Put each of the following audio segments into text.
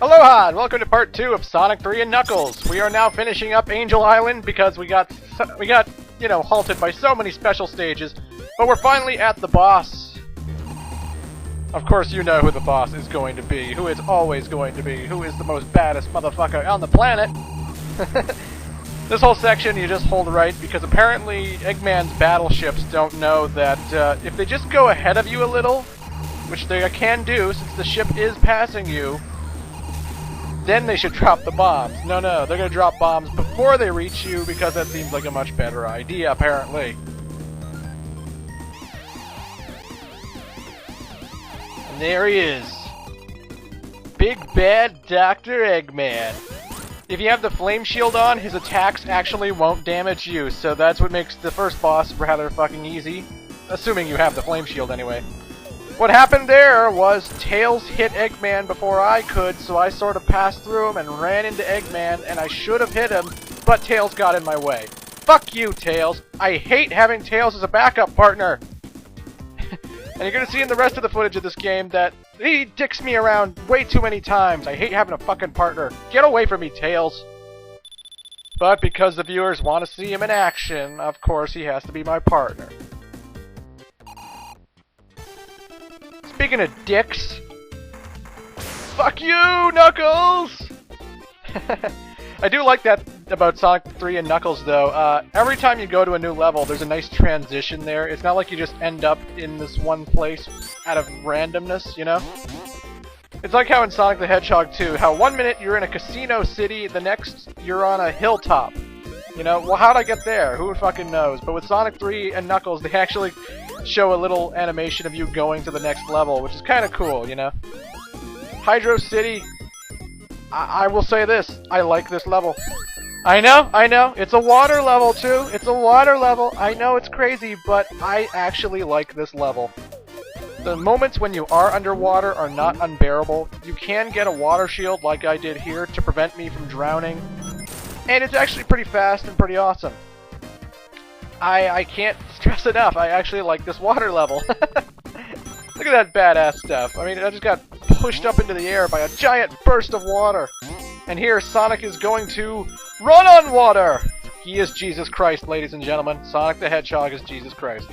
Aloha, and welcome to part 2 of Sonic 3 and Knuckles. We are now finishing up Angel Island because we got, halted by so many special stages, but we're finally at the boss. Of course, you know who the boss is going to be, who it's always going to be, who is the most baddest motherfucker on the planet. This whole section you just hold right because apparently Eggman's battleships don't know that if they just go ahead of you a little, which they can do since the ship is passing you, then they should drop the bombs. No, they're gonna drop bombs before they reach you because that seems like a much better idea, apparently. And there he is. Big bad Dr. Eggman. If you have the flame shield on, his attacks actually won't damage you, so that's what makes the first boss rather fucking easy. Assuming you have the flame shield anyway. What happened there was Tails hit Eggman before I could, so I sort of passed through him and ran into Eggman, and I should have hit him, but Tails got in my way. Fuck you, Tails! I hate having Tails as a backup partner! And you're gonna see in the rest of the footage of this game that he dicks me around way too many times. I hate having a fucking partner. Get away from me, Tails! But because the viewers want to see him in action, of course he has to be my partner. Speaking of dicks, fuck you, Knuckles! I do like that about Sonic 3 and Knuckles, though. Every time you go to a new level, there's a nice transition there. It's not like you just end up in this one place out of randomness, you know? It's like how in Sonic the Hedgehog 2, how one minute you're in a casino city, the next you're on a hilltop. You know, well, how'd I get there? Who fucking knows? But with Sonic 3 and Knuckles, they actually show a little animation of you going to the next level, which is kind of cool, you know? Hydrocity, I will say this, I like this level. I know, it's a water level too, it's a water level, I know it's crazy, but I actually like this level. The moments when you are underwater are not unbearable. You can get a water shield like I did here to prevent me from drowning, and it's actually pretty fast and pretty awesome. I can't stress enough, I actually like this water level. Look at that badass stuff. I mean, I just got pushed up into the air by a giant burst of water. And here, Sonic is going to run on water! He is Jesus Christ, ladies and gentlemen. Sonic the Hedgehog is Jesus Christ.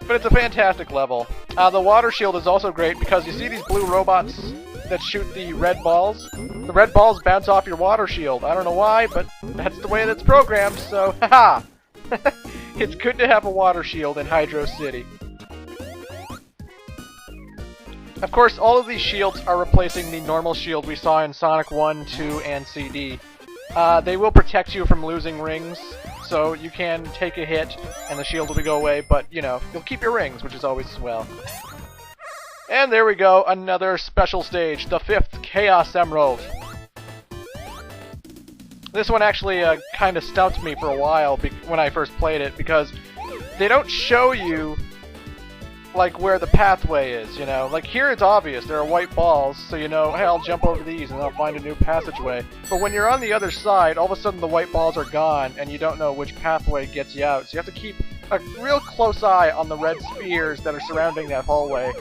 But it's a fantastic level. The water shield is also great because you see these blue robots that shoot the red balls? The red balls bounce off your water shield. I don't know why, but that's the way that's programmed, so haha! It's good to have a water shield in Hydrocity. Of course, all of these shields are replacing the normal shield we saw in Sonic 1, 2, and CD. They will protect you from losing rings, so you can take a hit and the shield will go away, but, you know, you'll keep your rings, which is always swell. And there we go, another special stage, the 5th Chaos Emerald. This one actually kind of stumped me for a while when I first played it, because they don't show you like where the pathway is, you know? Like here it's obvious, there are white balls, so you know, hey, I'll jump over these and I'll find a new passageway. But when you're on the other side, all of a sudden the white balls are gone and you don't know which pathway gets you out. So you have to keep a real close eye on the red spheres that are surrounding that hallway.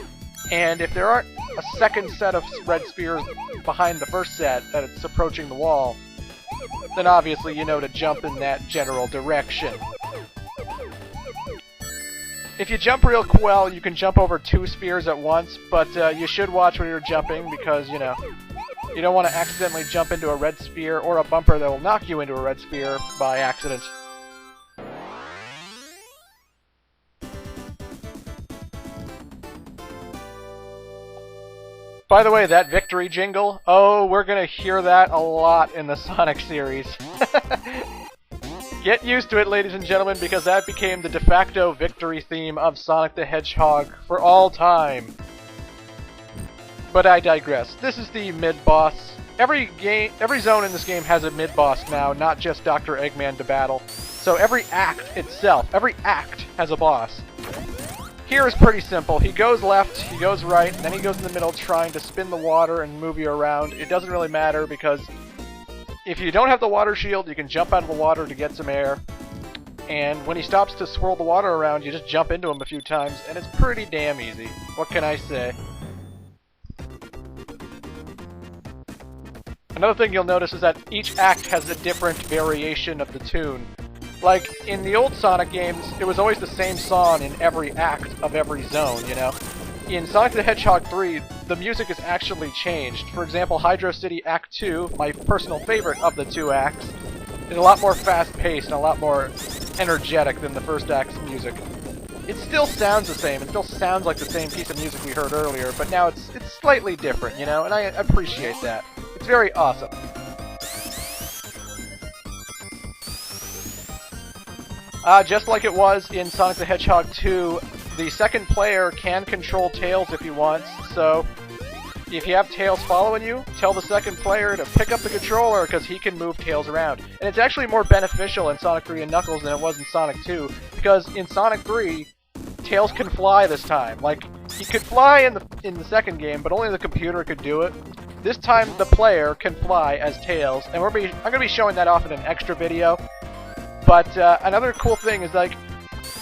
And if there aren't a second set of red spheres behind the first set that it's approaching the wall, then obviously you know to jump in that general direction. If you jump real well, you can jump over 2 spheres at once, but you should watch when you're jumping because, you know, you don't want to accidentally jump into a red sphere or a bumper that will knock you into a red sphere by accident. By the way, that victory jingle, oh, we're gonna hear that a lot in the Sonic series. Get used to it, ladies and gentlemen, because that became the de facto victory theme of Sonic the Hedgehog for all time. But I digress. This is the mid-boss. Every zone in this game has a mid-boss now, not just Dr. Eggman to battle. So every act itself, every act has a boss. Here is pretty simple. He goes left, he goes right, and then he goes in the middle trying to spin the water and move you around. It doesn't really matter because if you don't have the water shield, you can jump out of the water to get some air. and when he stops to swirl the water around, you just jump into him a few times, and it's pretty damn easy. What can I say? Another thing you'll notice is that each act has a different variation of the tune. Like, in the old Sonic games, it was always the same song in every act of every zone, you know? In Sonic the Hedgehog 3, the music is actually changed. For example, Hydrocity Act 2, my personal favorite of the two acts, is a lot more fast-paced and a lot more energetic than the first act's music. It still sounds the same, it still sounds like the same piece of music we heard earlier, but now it's slightly different, you know, and I appreciate that. It's very awesome. Just like it was in Sonic the Hedgehog 2, the second player can control Tails if he wants, so if you have Tails following you, tell the second player to pick up the controller because he can move Tails around. And it's actually more beneficial in Sonic 3 and Knuckles than it was in Sonic 2, because in Sonic 3, Tails can fly this time. Like, he could fly in the second game, but only the computer could do it. This time, the player can fly as Tails, and I'm going to be showing that off in an extra video. But another cool thing is, like,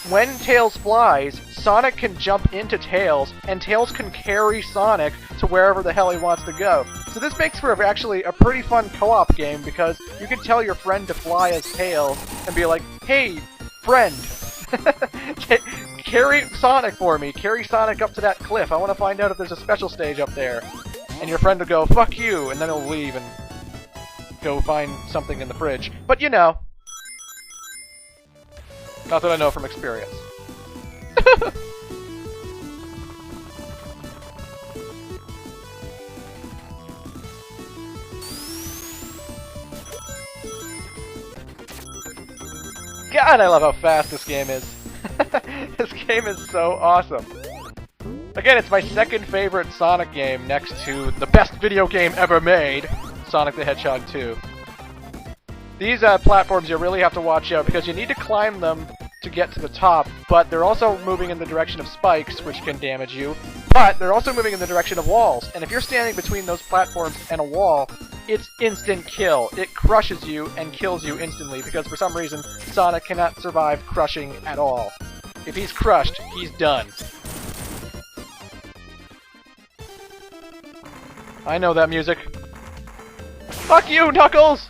when Tails flies, Sonic can jump into Tails, and Tails can carry Sonic to wherever the hell he wants to go. So this makes for actually a pretty fun co-op game, because you can tell your friend to fly as Tails, and be like, hey, friend, carry Sonic for me, carry Sonic up to that cliff, I want to find out if there's a special stage up there. And your friend will go, fuck you, and then he'll leave and go find something in the fridge. But you know. Not that I know from experience. God, I love how fast this game is. This game is so awesome. Again, it's my second favorite Sonic game next to the best video game ever made, Sonic the Hedgehog 2. These platforms you really have to watch out because you need to climb them to get to the top, but they're also moving in the direction of spikes, which can damage you, but they're also moving in the direction of walls, and if you're standing between those platforms and a wall, it's instant kill. It crushes you and kills you instantly because for some reason Sonic cannot survive crushing at all. If he's crushed, he's done. I know that music. Fuck you, Knuckles!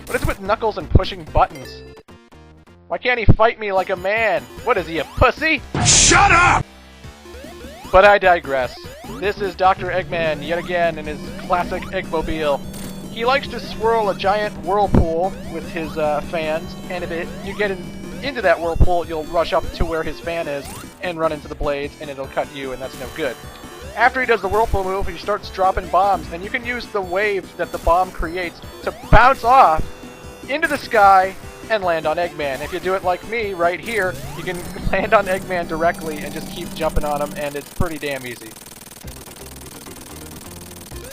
What is it with Knuckles and pushing buttons? Why can't he fight me like a man? What is he, a pussy? Shut up! But I digress. This is Dr. Eggman yet again in his classic Eggmobile. He likes to swirl a giant whirlpool with his fans, and if you get into that whirlpool, you'll rush up to where his fan is and run into the blades, and it'll cut you, and that's no good. After he does the whirlpool move, he starts dropping bombs, and you can use the wave that the bomb creates to bounce off into the sky and land on Eggman. If you do it like me right here, you can land on Eggman directly and just keep jumping on him, and it's pretty damn easy.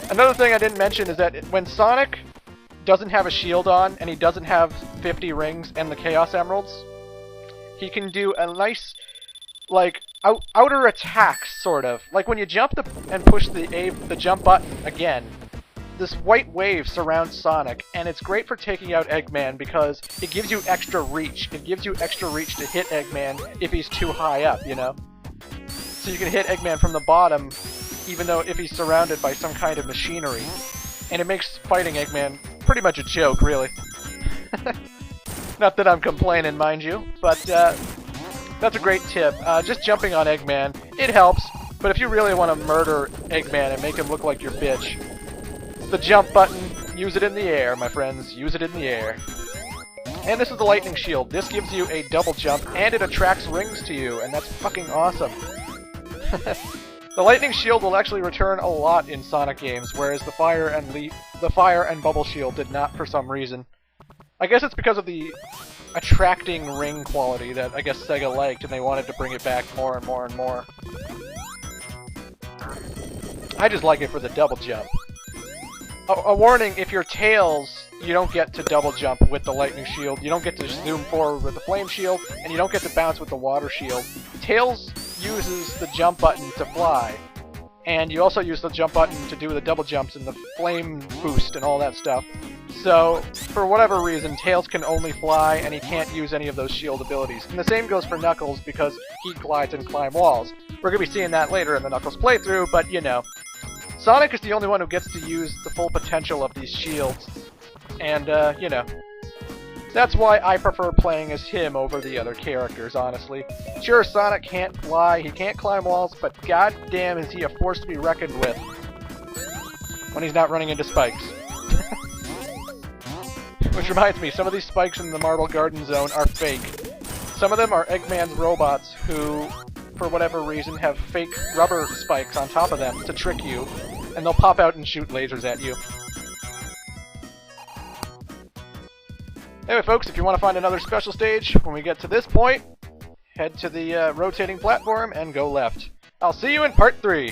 Another thing I didn't mention is that when Sonic doesn't have a shield on, and he doesn't have 50 rings and the Chaos Emeralds, he can do a nice, like, outer attacks, sort of. Like when you jump and push the jump button again, this white wave surrounds Sonic, and it's great for taking out Eggman because it gives you extra reach. It gives you extra reach to hit Eggman if he's too high up, you know? So you can hit Eggman from the bottom, even though if he's surrounded by some kind of machinery. And it makes fighting Eggman pretty much a joke, really. Not that I'm complaining, mind you, but that's a great tip. Just jumping on Eggman, it helps, but if you really want to murder Eggman and make him look like your bitch, the jump button, use it in the air, my friends, use it in the air. And this is the lightning shield. This gives you a double jump, and it attracts rings to you, and that's fucking awesome. The lightning shield will actually return a lot in Sonic games, whereas the fire and bubble shield did not for some reason. I guess it's because of the attracting ring quality that I guess Sega liked, and they wanted to bring it back more and more and more. I just like it for the double jump. A warning, if you're Tails, you don't get to double jump with the lightning shield, you don't get to zoom forward with the flame shield, and you don't get to bounce with the water shield. Tails uses the jump button to fly, and you also use the jump button to do the double jumps and the flame boost and all that stuff. So, for whatever reason, Tails can only fly, and he can't use any of those shield abilities. And the same goes for Knuckles, because he glides and climb walls. We're going to be seeing that later in the Knuckles playthrough, but you know. Sonic is the only one who gets to use the full potential of these shields. And, you know. That's why I prefer playing as him over the other characters, honestly. Sure, Sonic can't fly, he can't climb walls, but goddamn is he a force to be reckoned with when he's not running into spikes. Which reminds me, some of these spikes in the Marble Garden Zone are fake. Some of them are Eggman's robots who, for whatever reason, have fake rubber spikes on top of them to trick you, and they'll pop out and shoot lasers at you. Anyway, folks, if you want to find another special stage, when we get to this point, head to the rotating platform and go left. I'll see you in Part 3!